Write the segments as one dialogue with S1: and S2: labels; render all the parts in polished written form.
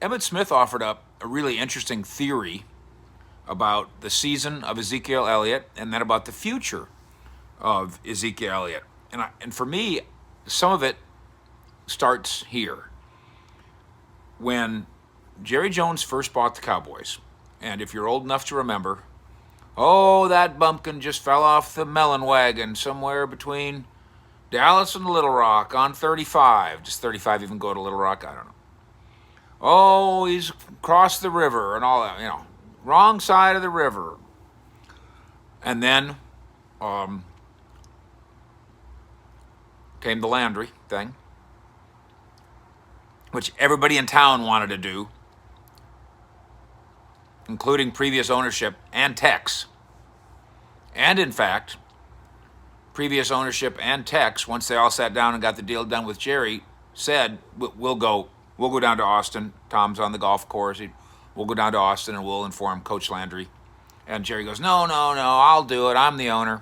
S1: Emmitt Smith offered up a really interesting theory about the season of Ezekiel Elliott and then about the future of Ezekiel Elliott. And for me, some of it starts here. When Jerry Jones first bought the Cowboys, and if you're old enough to remember, oh, that bumpkin just fell off the melon wagon somewhere between Dallas and Little Rock on 35. Does 35 even go to Little Rock? I don't know. Oh, he's crossed the river and all that, wrong side of the river. And then came the Landry thing, which everybody in town wanted to do, including previous ownership and Tex. And in fact, previous ownership and Tex, once they all sat down and got the deal done with Jerry, said, we'll go down to Austin. Tom's on the golf course. We'll go down to Austin and we'll inform Coach Landry. And Jerry goes, no, I'll do it. I'm the owner.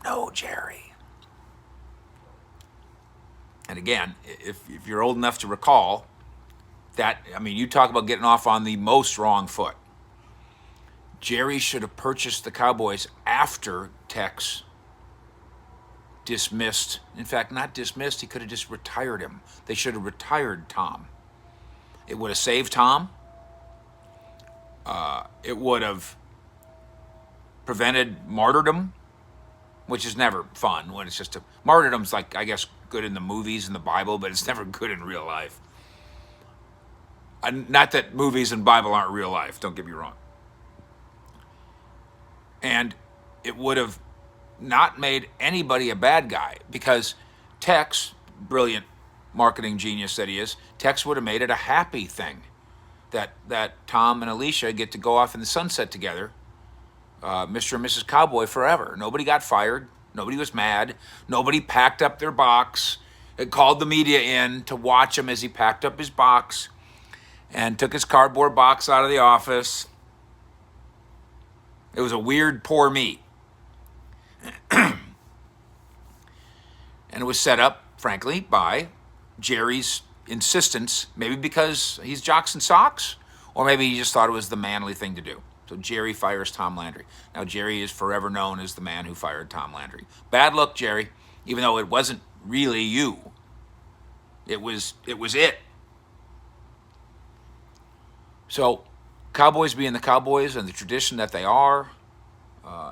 S1: No, Jerry. And again, if you're old enough to recall that, you talk about getting off on the most wrong foot. Jerry should have purchased the Cowboys after Tex dismissed. In fact, not dismissed. He could have just retired him. They should have retired Tom. It would have saved Tom. It would have prevented martyrdom, which is never fun when it's just martyrdom's like, I guess, good in the movies and the Bible, but it's never good in real life. Not that movies and Bible aren't real life, don't get me wrong. And it would have not made anybody a bad guy, because Tex, brilliant marketing genius that he is, Tex would have made it a happy thing that Tom and Alicia get to go off in the sunset together, Mr. and Mrs. Cowboy forever. Nobody got fired. Nobody was mad. Nobody packed up their box and called the media in to watch him as he packed up his box and took his cardboard box out of the office. It was a weird poor me. And it was set up, frankly, by Jerry's insistence, maybe because he's jocks and socks, or maybe he just thought it was the manly thing to do. So Jerry fires Tom Landry. Now Jerry is forever known as the man who fired Tom Landry. Bad luck, Jerry, even though it wasn't really you. It was it. So Cowboys being the Cowboys and the tradition that they are,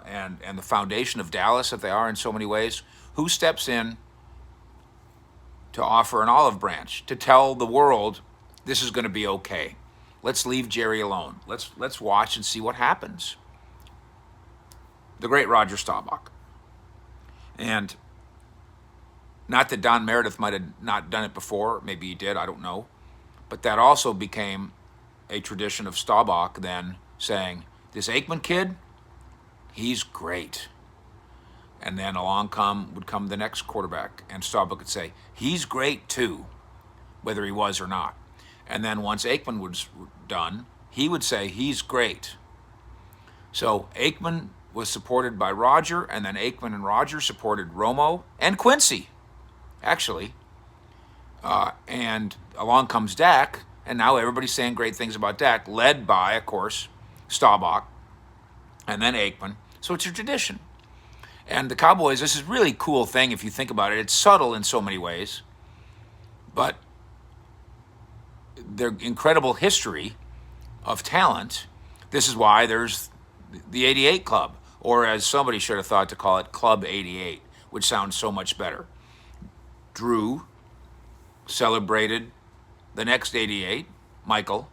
S1: and the foundation of Dallas that they are in so many ways, who steps in to offer an olive branch, to tell the world this is going to be okay? Let's leave Jerry alone. Let's watch and see what happens. The great Roger Staubach. And not that Don Meredith might have not done it before, maybe he did, I don't know. But that also became a tradition of Staubach then saying, this Aikman kid, he's great. And then along would come the next quarterback, and Staubach would say, he's great too, whether he was or not. And then once Aikman was done, he would say, he's great. So Aikman was supported by Roger, and then Aikman and Roger supported Romo and Quincy, actually. And along comes Dak, and now everybody's saying great things about Dak, led by, of course, Staubach, and then Aikman. So it's a tradition. And the Cowboys, this is a really cool thing if you think about it. It's subtle in so many ways, but their incredible history of talent, this is why there's the 88 Club, or as somebody should have thought to call it, Club 88, which sounds so much better. Drew celebrated the next 88, Michael.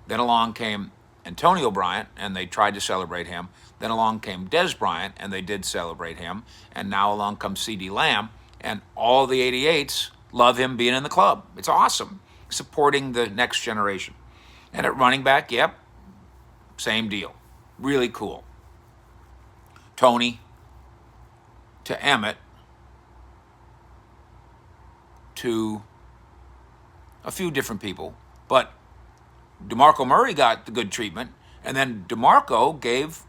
S1: Then along came Antonio Bryant, and they tried to celebrate him. Then along came Des Bryant, and they did celebrate him. And now along comes C.D. Lamb, and all the 88s love him being in the club. It's awesome, supporting the next generation. And at running back, yep, same deal. Really cool. Tony to Emmitt to a few different people, but DeMarco Murray got the good treatment, and then DeMarco gave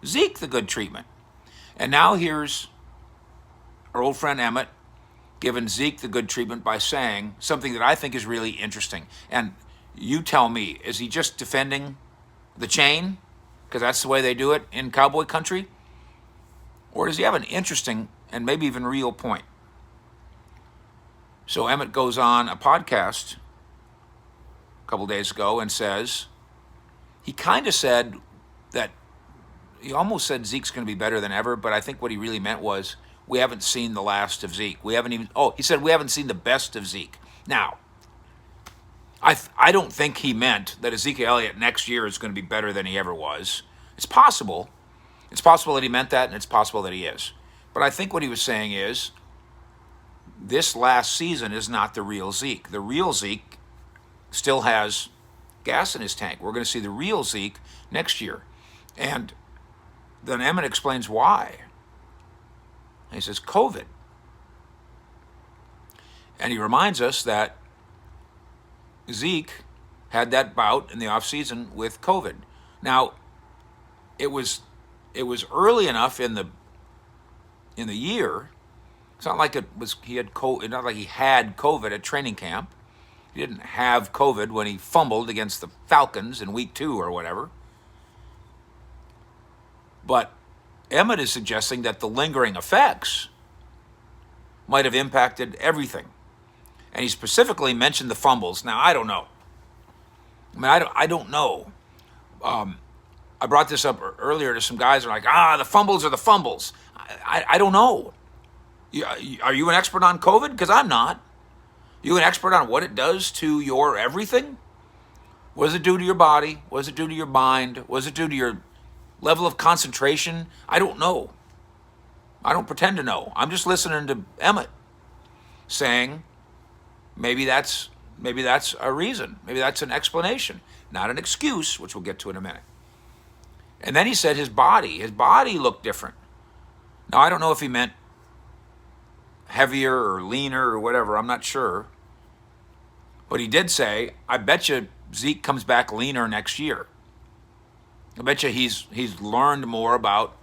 S1: Zeke the good treatment. And now here's our old friend Emmitt given Zeke the good treatment by saying something that I think is really interesting. And you tell me, is he just defending the chain? Because that's the way they do it in cowboy country? Or does he have an interesting and maybe even real point? So Emmitt goes on a podcast a couple days ago and says, he kind of said that, he almost said Zeke's going to be better than ever, but I think what he really meant was, we haven't seen the last of Zeke. We haven't even, he said we haven't seen the best of Zeke. Now, I don't think he meant that Ezekiel Elliott next year is going to be better than he ever was. It's possible. It's possible that he meant that, and it's possible that he is. But I think what he was saying is, this last season is not the real Zeke. The real Zeke still has gas in his tank. We're going to see the real Zeke next year. And then Emmitt explains why. And he says, COVID. And he reminds us that Zeke had that bout in the offseason with COVID. Now, it was early enough in the year. It's not like he had COVID at training camp. He didn't have COVID when he fumbled against the Falcons in week 2 or whatever. But Emmitt is suggesting that the lingering effects might have impacted everything. And he specifically mentioned the fumbles. Now, I don't know. I don't know. I brought this up earlier to some guys who are like, the fumbles are the fumbles. I don't know. Are you an expert on COVID? Because I'm not. You an expert on what it does to your everything? What does it do to your body? What does it do to your mind? What does it do to your level of concentration? I don't know. I don't pretend to know. I'm just listening to Emmitt saying maybe that's a reason. Maybe that's an explanation, not an excuse, which we'll get to in a minute. And then he said his body looked different. Now, I don't know if he meant heavier or leaner or whatever. I'm not sure. But he did say, I bet you Zeke comes back leaner next year. I bet you he's learned more about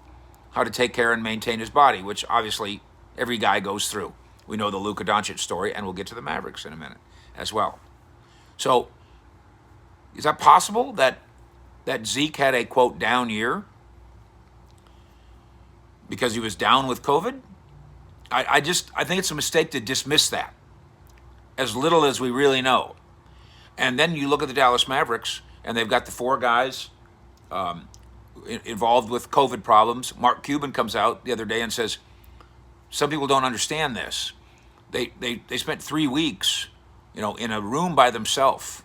S1: how to take care and maintain his body, which obviously every guy goes through. We know the Luka Doncic story, and we'll get to the Mavericks in a minute as well. So, is that possible that Zeke had a, quote, down year because he was down with COVID? I think it's a mistake to dismiss that, as little as we really know. And then you look at the Dallas Mavericks, and they've got the 4 guys involved with COVID problems. Mark Cuban comes out the other day and says, some people don't understand this. They spent 3 weeks, in a room by themselves.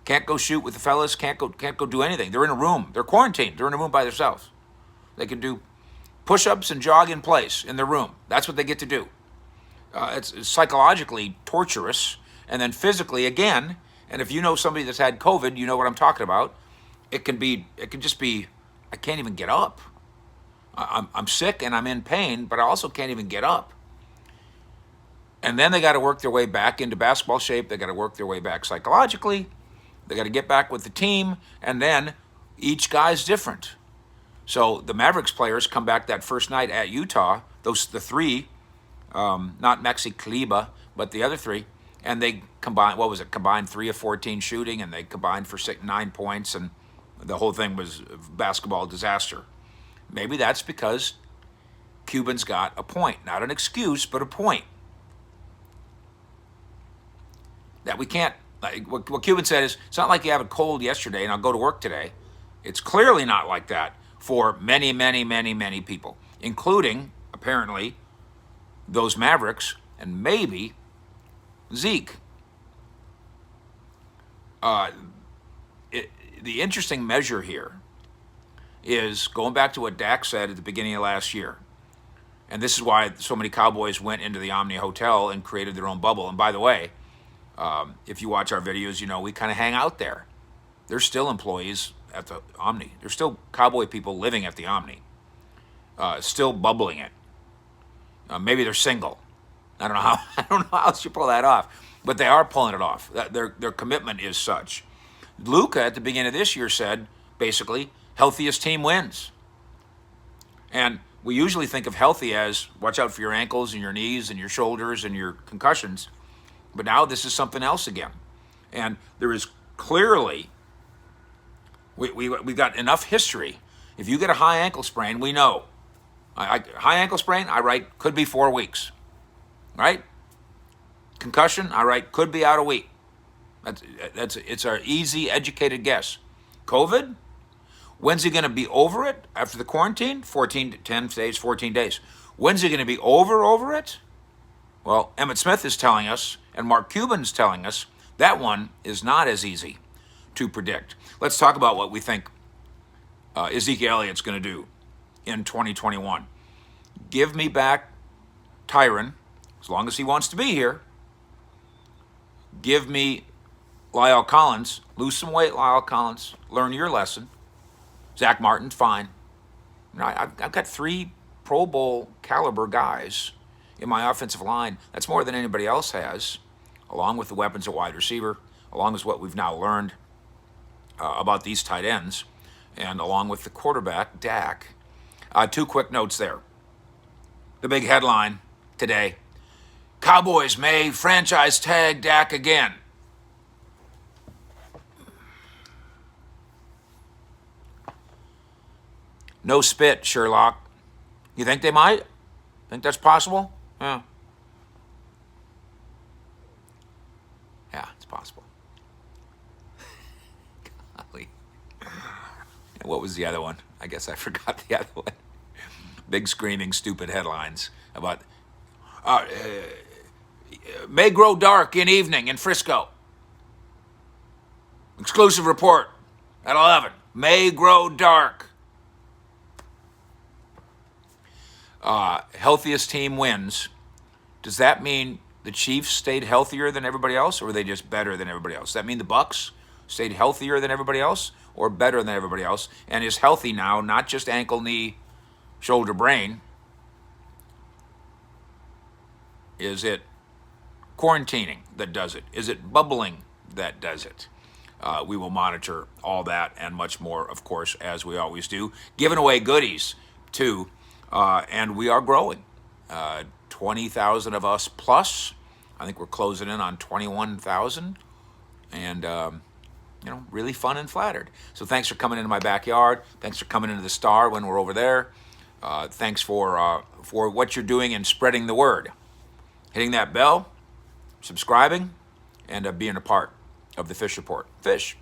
S1: Can't go shoot with the fellas, can't go do anything. They're in a room. They're quarantined. They're in a room by themselves. They can do push-ups and jog in place in their room. That's what they get to do. It's psychologically torturous, and then physically again. And if you know somebody that's had COVID, you know what I'm talking about. It can just be, I can't even get up. I'm sick and I'm in pain, but I also can't even get up. And then they got to work their way back into basketball shape. They got to work their way back psychologically. They got to get back with the team, and then each guy's different. So the Mavericks players come back that first night at Utah, the 3, not Maxi Kleber, but the other 3, and they combined 3 of 14 shooting, and they combined for 9 points, and the whole thing was a basketball disaster. Maybe that's because Cuban's got a point, not an excuse, but a point. That we can't, like what Cuban said is, it's not like you have a cold yesterday and I'll go to work today. It's clearly not like that for many, many, many, many people, including, apparently, those Mavericks and maybe Zeke. The interesting measure here is going back to what Dak said at the beginning of last year. And this is why so many Cowboys went into the Omni Hotel and created their own bubble. And by the way, if you watch our videos, we kind of hang out there. There's still employees at the Omni. There's still Cowboy people living at the Omni, still bubbling it. Maybe they're single. I don't know how else you pull that off, but they are pulling it off. Their commitment is such. Luka at the beginning of this year said, basically, healthiest team wins. And We usually think of healthy as watch out for your ankles and your knees and your shoulders and your concussions. But now this is something else again. And there is clearly, we've got enough history. If you get a high ankle sprain, we know. High ankle sprain, I write, could be 4 weeks. Right? Concussion, I write, could be out a week. It's our easy, educated guess. COVID, when's he going to be over it after the quarantine? 10 days, 14 days. When's he going to be over it? Well, Emmitt Smith is telling us, and Mark Cuban's telling us, that one is not as easy to predict. Let's talk about what we think Ezekiel Elliott's going to do in 2021. Give me back Tyron, as long as he wants to be here. Give me Lyle Collins. Lose some weight, Lyle Collins. Learn your lesson. Zach Martin's fine. I've got 3 Pro Bowl caliber guys in my offensive line. That's more than anybody else has, along with the weapons at wide receiver, along with what we've now learned about these tight ends, and along with the quarterback, Dak. 2 quick notes there. The big headline today: Cowboys may franchise tag Dak again. No spit, Sherlock. You think they might? Think that's possible? Yeah. Yeah, it's possible. Golly. And what was the other one? I guess I forgot the other one. Big screaming stupid headlines about may grow dark in evening in Frisco. Exclusive report at 11. May grow dark. Healthiest team wins. Does that mean the Chiefs stayed healthier than everybody else, or were they just better than everybody else? Does that mean the Bucks stayed healthier than everybody else, or better than everybody else, and is healthy now, not just ankle, knee, shoulder, brain? Is it quarantining that does it? Is it bubbling that does it? We will monitor all that and much more, of course, as we always do. Giving away goodies, too, and we are growing. 20,000 of us plus. I think we're closing in on 21,000, and really fun and flattered. So thanks for coming into my backyard. Thanks for coming into the Star when we're over there. Thanks for what you're doing and spreading the word, hitting that bell, subscribing, and being a part of the Fish Report. Fish.